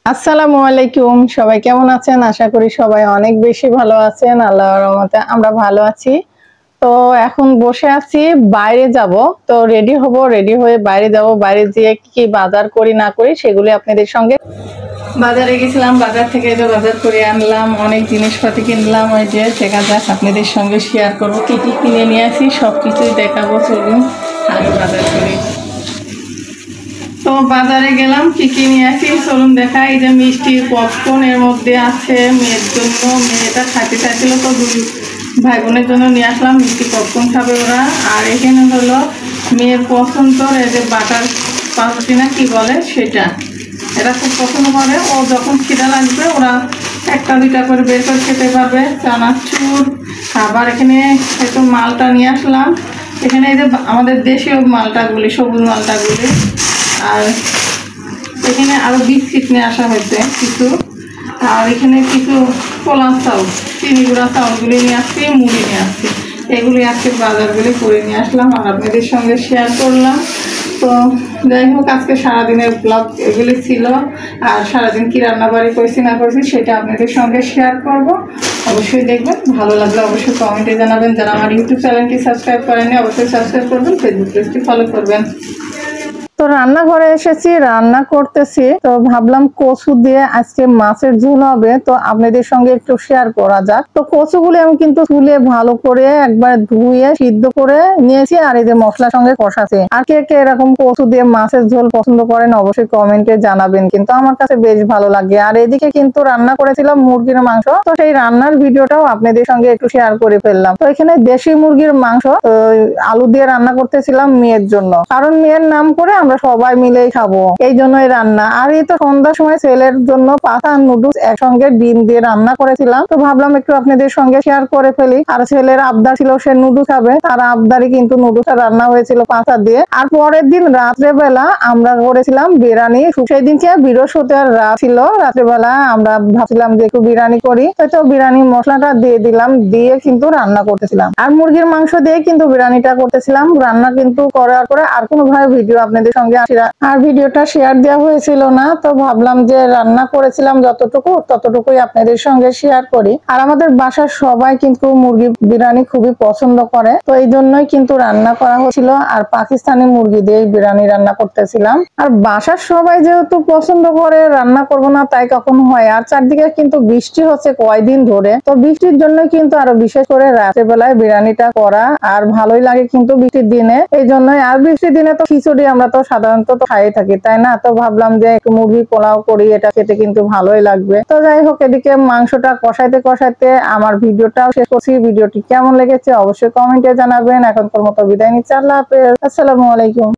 আসসালামু আলাইকুম। সবাই কেমন আছেন? আশা করি সবাই অনেক বেশি ভালো আছেন। আল্লাহর রহমতে আমরা ভালো আছি। তো এখন বসে আছি, বাইরে যাব। তো রেডি হব, রেডি হয়ে বাইরে যাব। বাইরে যেয়ে কি বাজার করি না করি সেগুলি আপনাদের সঙ্গে। বাজারে গেছিলাম, বাজার থেকে যে বাজার করে আনলাম, অনেক জিনিসপাতি কিনলাম। ওই যে দেখা যাক আপনাদের সঙ্গে শেয়ার করব কি কি কিনে নিয়ে আসি, সবকিছুই দেখাবো। চলুন আগে বাজার করি। তো বাজারে গেলাম, কি কি নিয়ে আসি চলুন দেখাই। এই যে মিষ্টি পপকর্ন এর মধ্যে আছে মেয়ের জন্য, মেয়েটা খাইতে চাইছিল তো দুই ভাই বোনের জন্য নিয়ে আসলাম। মিষ্টি পপকর্ন খাবে ওরা। আর এখানে হলো মেয়ের পছন্দ, এই যে বাটার পাউরুটি না কি বলে সেটা, এরা খুব পছন্দ করে। ও যখন খিদা লাগবে ওরা একটা দুইটা করে বের করে খেতে পারবে। চানাচুর, আবার এখানে একটু মালটা নিয়ে আসলাম। এখানে এই যে আমাদের দেশীয় মালটাগুলি, সবুজ মালটাগুলি। আর এখানে আরো বিস্কিট নিয়ে আসা হয়েছে কিছু। আর এখানে কিছু পোলাও চাউল, চিনি গুঁড়া চাউলগুলি নিয়ে আসছি, মুড়ি নিয়ে আসছি। এগুলি আজকে বাজারগুলি করে নিয়ে আসলাম আর আপনাদের সঙ্গে শেয়ার করলাম। তো যাই হোক, আজকে সারাদিনের ব্লগ এগুলি ছিল। আর সারাদিন কি রান্নাবাড়ি করেছি না করেছি সেটা আপনাদের সঙ্গে শেয়ার করব। অবশ্যই দেখবেন, ভালো লাগলে অবশ্যই কমেন্টে জানাবেন। যারা আমার ইউটিউব চ্যানেলটি সাবস্ক্রাইব করেননি অবশ্যই সাবস্ক্রাইব করবেন, ফেসবুক পেজটি ফলো করবেন। তো রান্নাঘরে এসেছি, রান্না করতেছি। তো ভাবলাম কচু দিয়ে আজকে মাছের ঝোল হবে, তো আপনাদের সঙ্গে একটু শেয়ার করা যাক। তো কচুগুলি আমি কিন্তু তুলে ভালো করে একবার ধুয়ে সিদ্ধ করে নিয়েছি, আর এই যে মশলার সঙ্গে কষাছি। আর কে কে এরকম কচু দিয়ে মাছের ঝোল পছন্দ করেন অবশ্যই কমেন্টে জানাবেন, কিন্তু আমার কাছে বেশ ভালো লাগে। আর এদিকে কিন্তু রান্না করেছিলাম মুরগির মাংস, তো সেই রান্নার ভিডিওটাও আপনাদের সঙ্গে একটু শেয়ার করে ফেললাম। তো এখানে দেশি মুরগির মাংস আলু দিয়ে রান্না করতেছিলাম মেয়ের জন্য, কারণ মেয়ের নাম করে আমরা সবাই মিলেই খাবো, এই জন্যই রান্না। আর এই তো সন্ধ্যার সময় ছেলের জন্য পাস্তা আর নুডলস একসঙ্গে ডিম দিয়ে রান্না করেছিলাম, তো ভাবলাম একটু আপনাদের সঙ্গে শেয়ার করে ফেলি। আর ছেলের আবদার ছিল সে নুডলস খাবে, তার আবদারই কিন্তু নুডলস রান্না হয়েছিল পাস্তা দিয়ে। আর পরের দিন রাত্রেবেলা আমরা করেছিলাম বিরিয়ানি। সেই দিনকে বৃহস্পতিবার রাত ছিল, রাত্রেবেলা আমরা ভাবছিলাম যে একটু বিরিয়ানি করি, তো বিরিয়ানি মশলাটা দিয়ে দিলাম, দিয়ে কিন্তু রান্না করতেছিলাম। আর মুরগির মাংস দিয়ে কিন্তু বিরিয়ানিটা করতেছিলাম। রান্না কিন্তু করার পরে আর কোনো ভাবে ভিডিও আপনাদের সঙ্গে আর ভিডিওটা শেয়ার দেওয়া হয়েছিল না, তো ভাবলাম যে রান্না করেছিলাম যতটুকু ততটুকুই আপনাদের সঙ্গে শেয়ার করি। আর আমাদের বাসার সবাই কিন্তু মুরগি বিরিয়ানি খুবই পছন্দ করে, তো এই জন্যই কিন্তু রান্না করা হচ্ছিল। আর পাকিস্তানি মুরগি দিয়ে বিরিয়ানি রান্না করতেছিলাম। আর বাসার সবাই যেহেতু পছন্দ করে, রান্না করব না তাই কখনো হয়। আর চারদিকে কিন্তু বৃষ্টি হচ্ছে কয়দিন ধরে, তো বৃষ্টির জন্য কিন্তু আরো বিশেষ করে রাতের বেলায় বিরিয়ানিটা করা আর ভালোই লাগে কিন্তু বৃষ্টির দিনে, এই জন্যই। আর বৃষ্টির দিনে তো খিচুড়ি আমরা তো সাধারণত খাই থাকি, তাই না? তো ভাবলাম যে একটু মুরগি পোলাও করি, এটা খেতে কিন্তু ভালোই লাগবে। তো যাই হোক, এদিকে মাংসটা কষাইতে কষাইতে আমার ভিডিওটাও শেষ করছি। ভিডিওটি কেমন লেগেছে অবশ্যই কমেন্টে জানাবেন। এখনকার মতো বিদায় নিচ্ছি, আল্লাহ হাফেজ, আসসালামু আলাইকুম।